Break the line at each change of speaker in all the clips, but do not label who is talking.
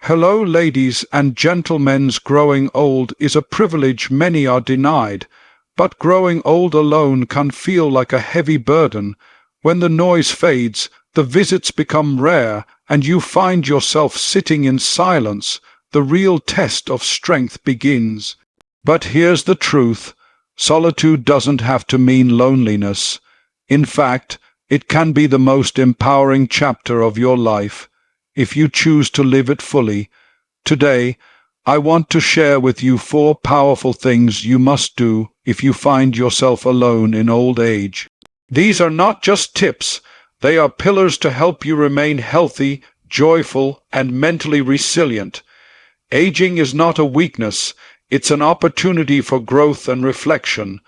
Hello, ladies and gentlemen. Growing old is a privilege many are denied, but growing old alone can feel like a heavy burden. When the noise fades, the visits become rare, and you find yourself sitting in silence, the real test of strength begins. But here's the truth. Solitude doesn't have to mean loneliness. In fact, it can be the most empowering chapter of your life, if you choose to live it fully. Today, I want to share with you 4 powerful things you must do if you find yourself alone in old age. These are not just tips, they are pillars to help you remain healthy, joyful, and mentally resilient. Aging is not a weakness, it's an opportunity for growth and reflection.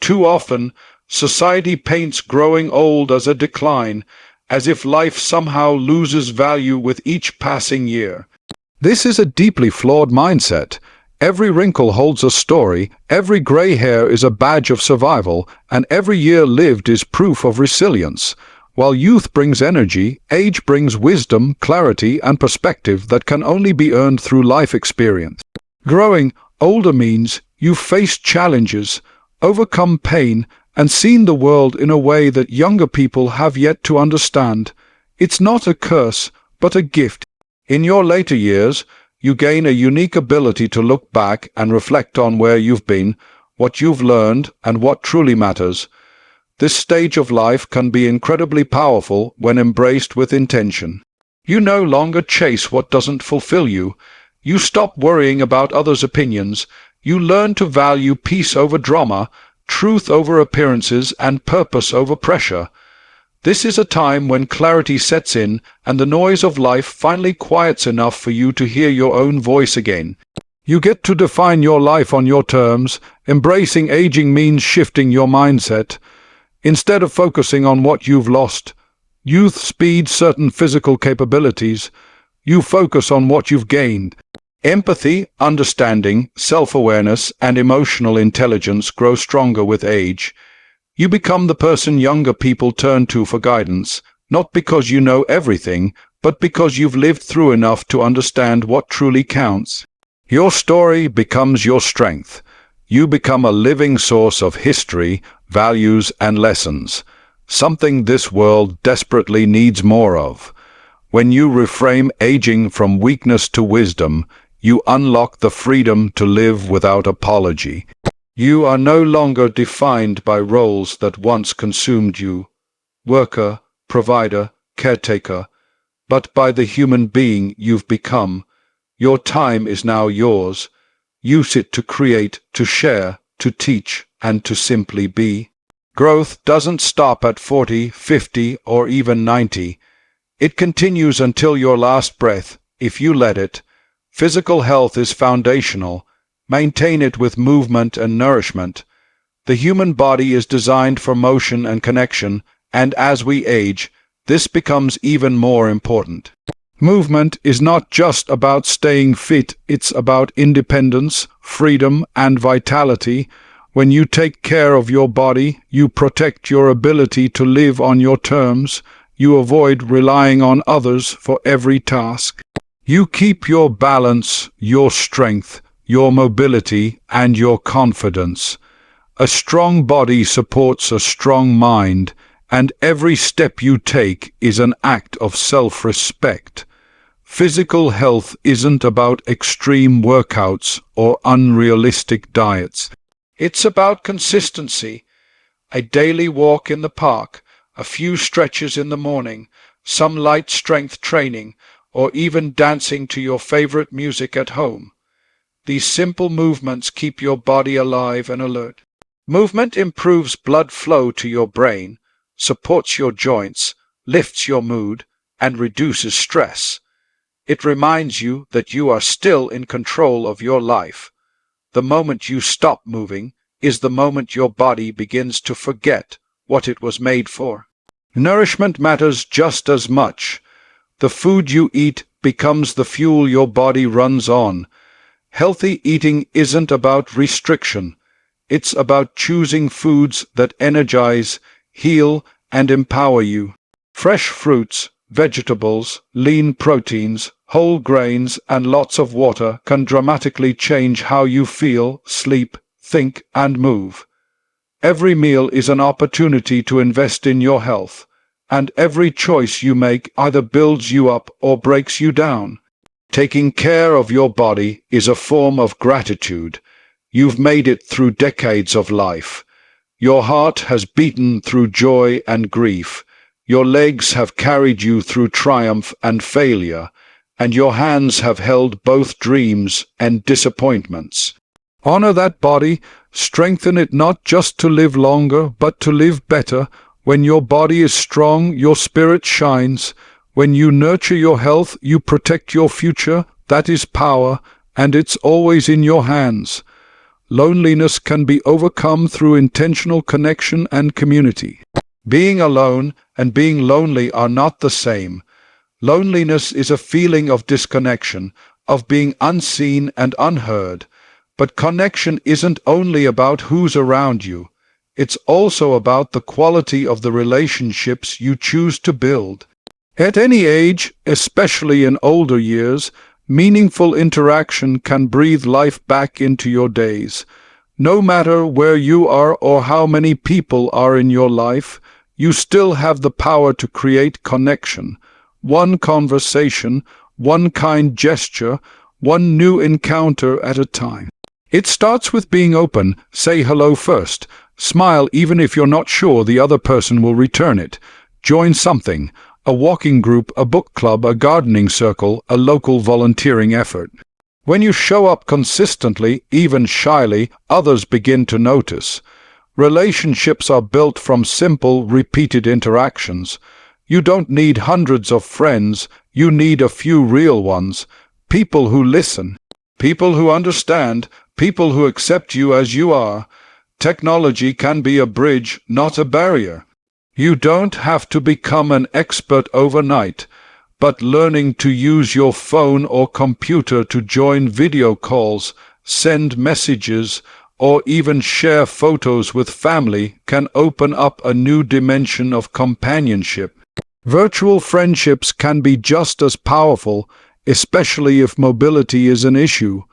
Too often, society paints growing old as a decline, as if life somehow loses value with each passing year. This is a deeply flawed mindset. Every wrinkle holds a story, every gray hair is a badge of survival, and every year lived is proof of resilience. While youth brings energy, age brings wisdom, clarity, and perspective that can only be earned through life experience. Growing older means you've faced challenges, overcome pain, and seen the world in a way that younger people have yet to understand. It's not a curse, but a gift. In your later years, you gain a unique ability to look back and reflect on where you've been, what you've learned, and what truly matters. This stage of life can be incredibly powerful when embraced with intention. You no longer chase what doesn't fulfill you. You stop worrying about others' opinions. You learn to value peace over drama, truth over appearances, and purpose over pressure. This is a time when clarity sets in and the noise of life finally quiets enough for you to hear your own voice again. You get to define your life on your terms. Embracing aging means shifting your mindset. Instead of focusing on what you've lost, youth speeds certain physical capabilities. You focus on what you've gained. Empathy, understanding, self-awareness, and emotional intelligence grow stronger with age. You become the person younger people turn to for guidance, not because you know everything, but because you've lived through enough to understand what truly counts. Your story becomes your strength. You become a living source of history, values, and lessons, something this world desperately needs more of. When you reframe aging from weakness to wisdom, you unlock the freedom to live without apology. You are no longer defined by roles that once consumed you, worker, provider, caretaker, but by the human being you've become. Your time is now yours. Use it to create, to share, to teach, and to simply be. Growth doesn't stop at 40, 50, or even 90. It continues until your last breath, if you let it. Physical health is foundational. Maintain it with movement and nourishment. The human body is designed for motion and connection, and as we age, this becomes even more important. Movement is not just about staying fit, it's about independence, freedom, and vitality. When you take care of your body, you protect your ability to live on your terms. You avoid relying on others for every task. You keep your balance, your strength, your mobility, and your confidence. A strong body supports a strong mind, and every step you take is an act of self-respect. Physical health isn't about extreme workouts or unrealistic diets. It's about consistency. A daily walk in the park, a few stretches in the morning, some light strength training, or even dancing to your favorite music at home. These simple movements keep your body alive and alert. Movement improves blood flow to your brain, supports your joints, lifts your mood, and reduces stress. It reminds you that you are still in control of your life. The moment you stop moving is the moment your body begins to forget what it was made for. Nourishment matters just as much. The food you eat becomes the fuel your body runs on. Healthy eating isn't about restriction. It's about choosing foods that energize, heal, and empower you. Fresh fruits, vegetables, lean proteins, whole grains, and lots of water can dramatically change how you feel, sleep, think, and move. Every meal is an opportunity to invest in your health, and every choice you make either builds you up or breaks you down. Taking care of your body is a form of gratitude. You've made it through decades of life. Your heart has beaten through joy and grief. Your legs have carried you through triumph and failure, and your hands have held both dreams and disappointments. Honor that body, strengthen it not just to live longer, but to live better. When your body is strong, your spirit shines. When you nurture your health, you protect your future. That is power, and it's always in your hands. Loneliness can be overcome through intentional connection and community. Being alone and being lonely are not the same. Loneliness is a feeling of disconnection, of being unseen and unheard. But connection isn't only about who's around you. It's also about the quality of the relationships you choose to build. At any age, especially in older years, meaningful interaction can breathe life back into your days. No matter where you are or how many people are in your life, you still have the power to create connection. One conversation, one kind gesture, one new encounter at a time. It starts with being open. Say hello first. Smile even if you're not sure the other person will return it. Join something. A walking group, a book club, a gardening circle, a local volunteering effort. When you show up consistently, even shyly, others begin to notice. Relationships are built from simple, repeated interactions. You don't need hundreds of friends, you need a few real ones. People who listen. People who understand. People who accept you as you are. Technology can be a bridge, not a barrier. You don't have to become an expert overnight, but learning to use your phone or computer to join video calls, send messages, or even share photos with family can open up a new dimension of companionship. Virtual friendships can be just as powerful, especially if mobility is an issue.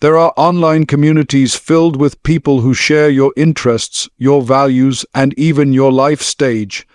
There are online communities filled with people who share your interests, your values, and even your life stage.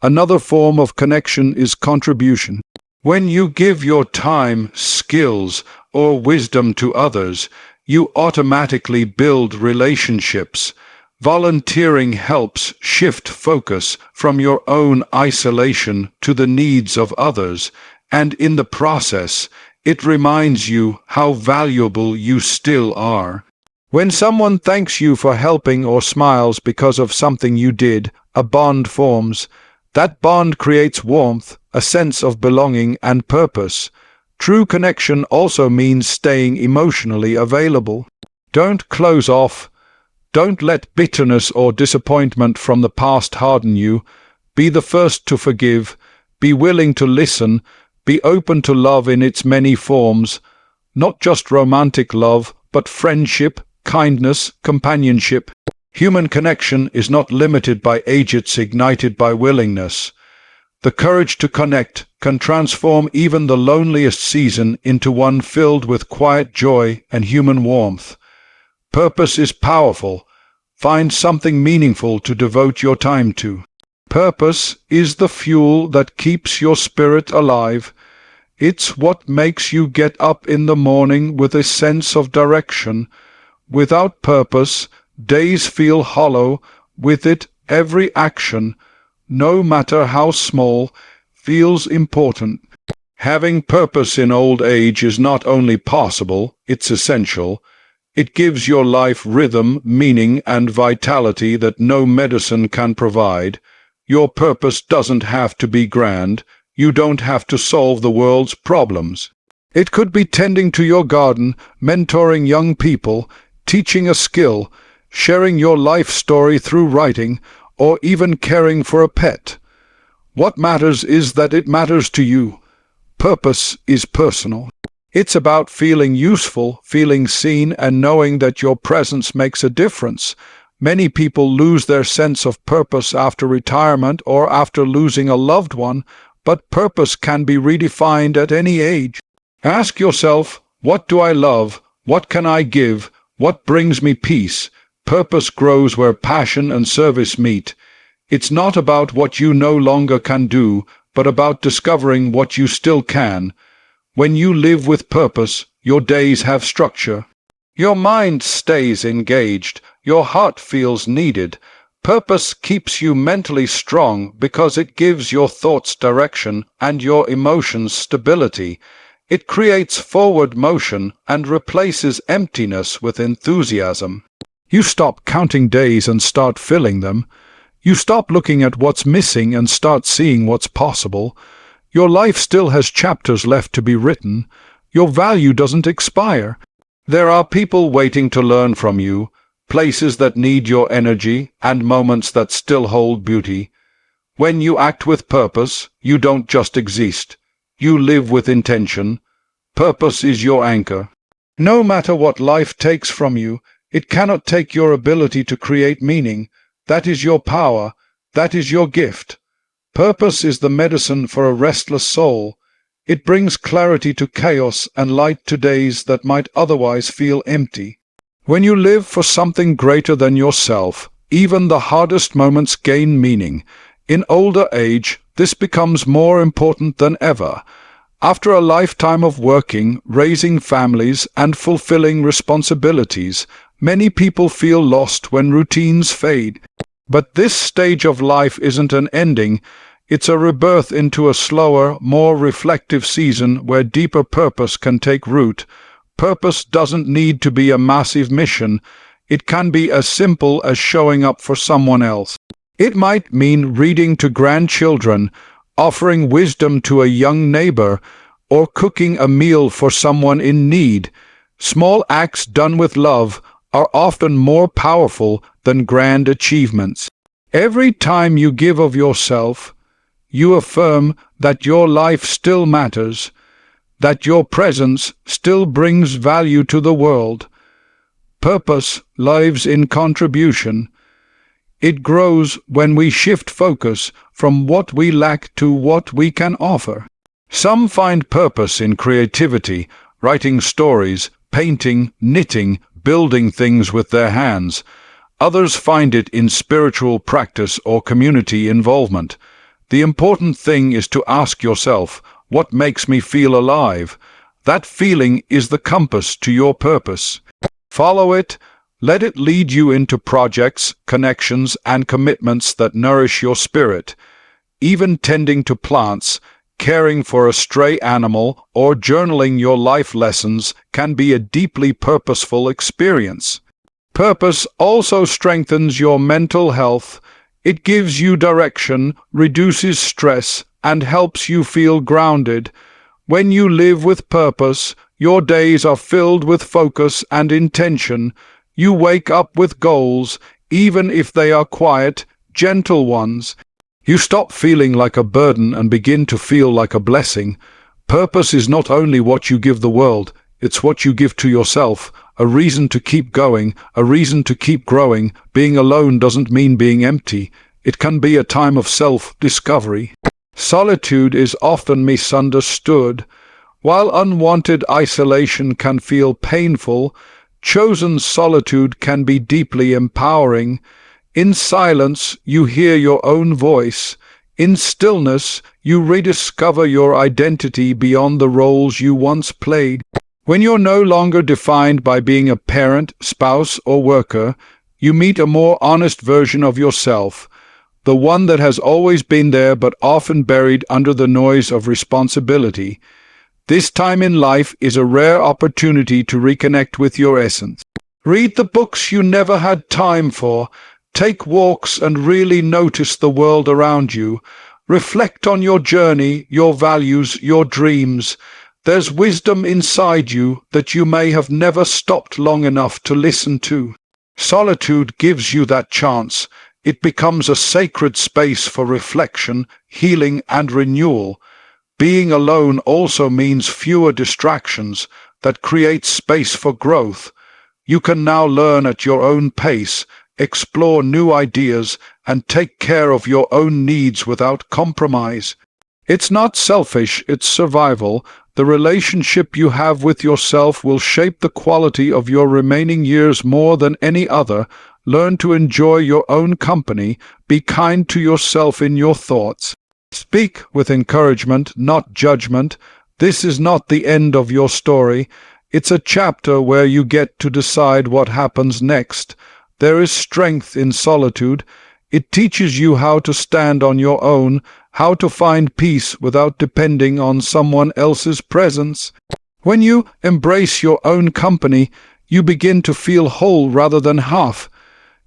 Another form of connection is contribution. When you give your time, skills, or wisdom to others, you automatically build relationships. Volunteering helps shift focus from your own isolation to the needs of others, and in the process, it reminds you how valuable you still are. When someone thanks you for helping or smiles because of something you did, a bond forms. That bond creates warmth, a sense of belonging and purpose. True connection also means staying emotionally available. Don't close off. Don't let bitterness or disappointment from the past harden you. Be the first to forgive. Be willing to listen. Be open to love in its many forms, not just romantic love, but friendship, kindness, companionship. Human connection is not limited by age, it's ignited by willingness. The courage to connect can transform even the loneliest season into one filled with quiet joy and human warmth. Purpose is powerful. Find something meaningful to devote your time to. Purpose is the fuel that keeps your spirit alive. It's what makes you get up in the morning with a sense of direction. Without purpose, days feel hollow. With it, every action, no matter how small, feels important. Having purpose in old age is not only possible, it's essential. It gives your life rhythm, meaning, and vitality that no medicine can provide. Your purpose doesn't have to be grand. You don't have to solve the world's problems. It could be tending to your garden, mentoring young people, teaching a skill, sharing your life story through writing, or even caring for a pet. What matters is that it matters to you. Purpose is personal. It's about feeling useful, feeling seen, and knowing that your presence makes a difference. Many people lose their sense of purpose after retirement or after losing a loved one, but purpose can be redefined at any age. Ask yourself, what do I love? What can I give? What brings me peace? Purpose grows where passion and service meet. It's not about what you no longer can do, but about discovering what you still can. When you live with purpose, your days have structure. Your mind stays engaged. Your heart feels needed. Purpose keeps you mentally strong because it gives your thoughts direction and your emotions stability. It creates forward motion and replaces emptiness with enthusiasm. You stop counting days and start filling them. You stop looking at what's missing and start seeing what's possible. Your life still has chapters left to be written. Your value doesn't expire. There are people waiting to learn from you, places that need your energy, and moments that still hold beauty. When you act with purpose, you don't just exist. You live with intention. Purpose is your anchor. No matter what life takes from you, it cannot take your ability to create meaning. That is your power. That is your gift. Purpose is the medicine for a restless soul. It brings clarity to chaos and light to days that might otherwise feel empty. When you live for something greater than yourself, even the hardest moments gain meaning. In older age, this becomes more important than ever. After a lifetime of working, raising families, and fulfilling responsibilities, many people feel lost when routines fade. But this stage of life isn't an ending. It's a rebirth into a slower, more reflective season where deeper purpose can take root. Purpose doesn't need to be a massive mission. It can be as simple as showing up for someone else. It might mean reading to grandchildren, offering wisdom to a young neighbor, or cooking a meal for someone in need. Small acts done with love are often more powerful than grand achievements. Every time you give of yourself, you affirm that your life still matters, that your presence still brings value to the world. Purpose lives in contribution. It grows when we shift focus from what we lack to what we can offer. Some find purpose in creativity, writing stories, painting, knitting, building things with their hands. Others find it in spiritual practice or community involvement. The important thing is to ask yourself, what makes me feel alive? That feeling is the compass to your purpose. Follow it. Let it lead you into projects, connections, and commitments that nourish your spirit. Even tending to plants, caring for a stray animal, or journaling your life lessons can be a deeply purposeful experience. Purpose also strengthens your mental health. It gives you direction, reduces stress, and helps you feel grounded. When you live with purpose, your days are filled with focus and intention. You wake up with goals, even if they are quiet, gentle ones. You stop feeling like a burden and begin to feel like a blessing. Purpose is not only what you give the world, it's what you give to yourself. A reason to keep going, a reason to keep growing. Being alone doesn't mean being empty. It can be a time of self-discovery. Solitude is often misunderstood. While unwanted isolation can feel painful, chosen solitude can be deeply empowering. In silence, you hear your own voice. In stillness, you rediscover your identity beyond the roles you once played. When you're no longer defined by being a parent, spouse, or worker, you meet a more honest version of yourself, the one that has always been there but often buried under the noise of responsibility. This time in life is a rare opportunity to reconnect with your essence. Read the books you never had time for. Take walks and really notice the world around you. Reflect on your journey, your values, your dreams. There's wisdom inside you that you may have never stopped long enough to listen to. Solitude gives you that chance. It becomes a sacred space for reflection, healing, and renewal. Being alone also means fewer distractions that create space for growth. You can now learn at your own pace, explore new ideas, and take care of your own needs without compromise. It's not selfish, it's survival. The relationship you have with yourself will shape the quality of your remaining years more than any other. Learn to enjoy your own company. Be kind to yourself in your thoughts. Speak with encouragement, not judgment. This is not the end of your story. It's a chapter where you get to decide what happens next. There is strength in solitude. It teaches you how to stand on your own, how to find peace without depending on someone else's presence. When you embrace your own company, you begin to feel whole rather than half.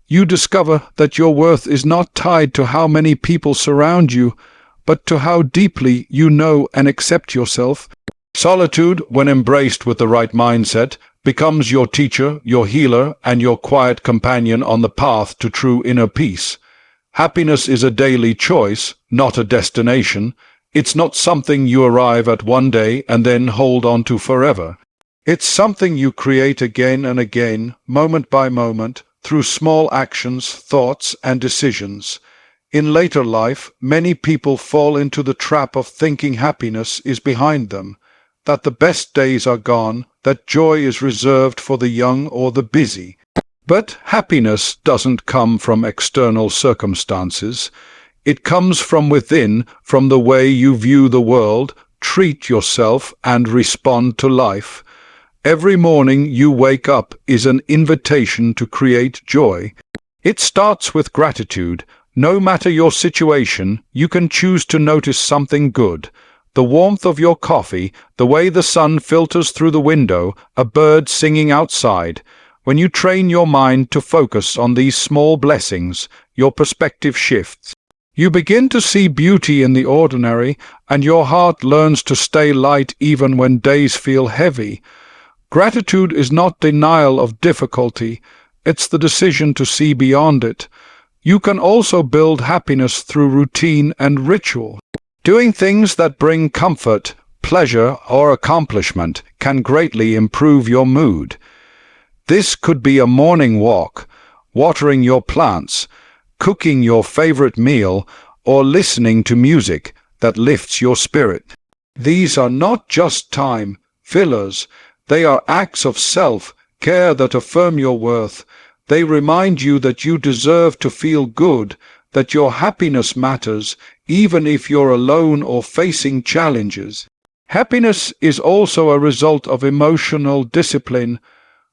You discover that your worth is not tied to how many people surround you, but to how deeply you know and accept yourself. Solitude, when embraced with the right mindset, becomes your teacher, your healer, and your quiet companion on the path to true inner peace. Happiness is a daily choice, not a destination. It's not something you arrive at one day and then hold on to forever. It's something you create again and again, moment by moment, through small actions, thoughts, and decisions. In later life, many people fall into the trap of thinking happiness is behind them, that the best days are gone, that joy is reserved for the young or the busy. But happiness doesn't come from external circumstances. It comes from within, from the way you view the world, treat yourself, and respond to life. Every morning you wake up is an invitation to create joy. It starts with gratitude. No matter your situation, you can choose to notice something good. The warmth of your coffee, the way the sun filters through the window, a bird singing outside. When you train your mind to focus on these small blessings, your perspective shifts. You begin to see beauty in the ordinary, and your heart learns to stay light even when days feel heavy. Gratitude is not denial of difficulty, it's the decision to see beyond it. You can also build happiness through routine and ritual. Doing things that bring comfort, pleasure, or accomplishment can greatly improve your mood. This could be a morning walk, watering your plants, cooking your favorite meal, or listening to music that lifts your spirit. These are not just time fillers. They are acts of self-care that affirm your worth. They remind you that you deserve to feel good, that your happiness matters, even if you're alone or facing challenges. Happiness is also a result of emotional discipline.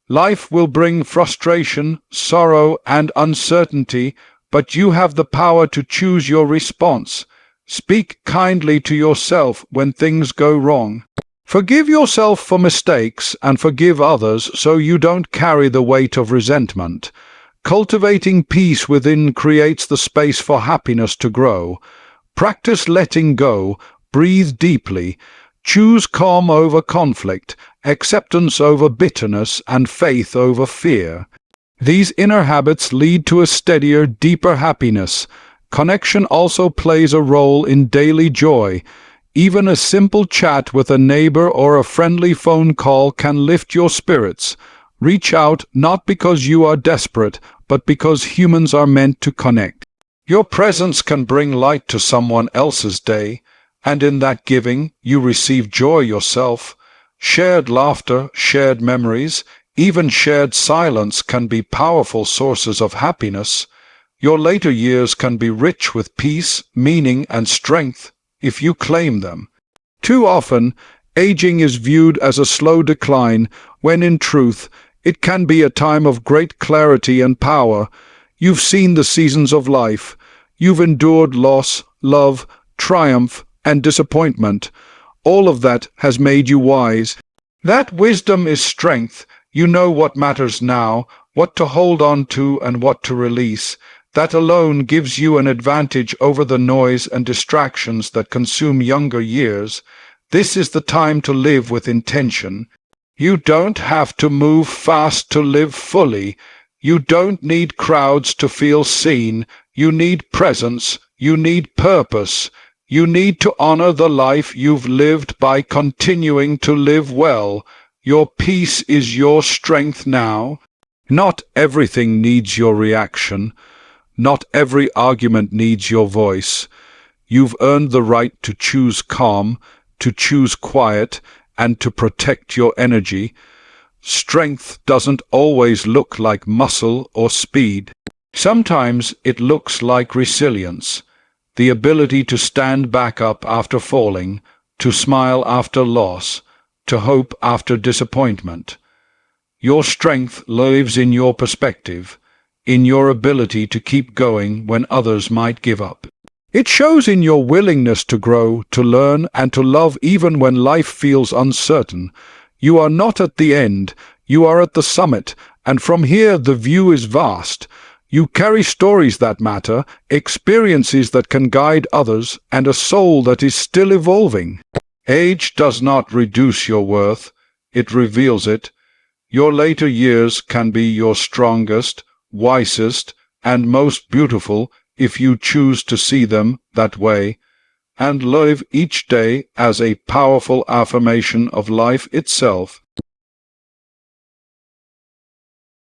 Life will bring frustration, sorrow, and uncertainty, but you have the power to choose your response. Speak kindly to yourself when things go wrong. Forgive yourself for mistakes and forgive others so you don't carry the weight of resentment. Cultivating peace within creates the space for happiness to grow. Practice letting go, breathe deeply, choose calm over conflict, acceptance over bitterness, and faith over fear. These inner habits lead to a steadier, deeper happiness. Connection also plays a role in daily joy. Even a simple chat with a neighbor or a friendly phone call can lift your spirits. Reach out not because you are desperate, but because humans are meant to connect. Your presence can bring light to someone else's day, and in that giving, you receive joy yourself. Shared laughter, shared memories, even shared silence can be powerful sources of happiness. Your later years can be rich with peace, meaning, and strength if you claim them. Too often, aging is viewed as a slow decline, when in truth, it can be a time of great clarity and power. You've seen the seasons of life. You've endured loss, love, triumph, and disappointment. All of that has made you wise. That wisdom is strength. You know what matters now, what to hold on to and what to release. That alone gives you an advantage over the noise and distractions that consume younger years. This is the time to live with intention. You don't have to move fast to live fully. You don't need crowds to feel seen. You need presence. You need purpose. You need to honor the life you've lived by continuing to live well. Your peace is your strength now. Not everything needs your reaction. Not every argument needs your voice. You've earned the right to choose calm, to choose quiet, and to protect your energy. Strength doesn't always look like muscle or speed. Sometimes it looks like resilience, the ability to stand back up after falling, to smile after loss, to hope after disappointment. Your strength lives in your perspective, in your ability to keep going when others might give up. It shows in your willingness to grow, to learn, and to love even when life feels uncertain. You are not at the end, you are at the summit, and from here the view is vast. You carry stories that matter, experiences that can guide others, and a soul that is still evolving. Age does not reduce your worth, it reveals it. Your later years can be your strongest, wisest, and most beautiful if you choose to see them that way, and live each day as a powerful affirmation of life itself.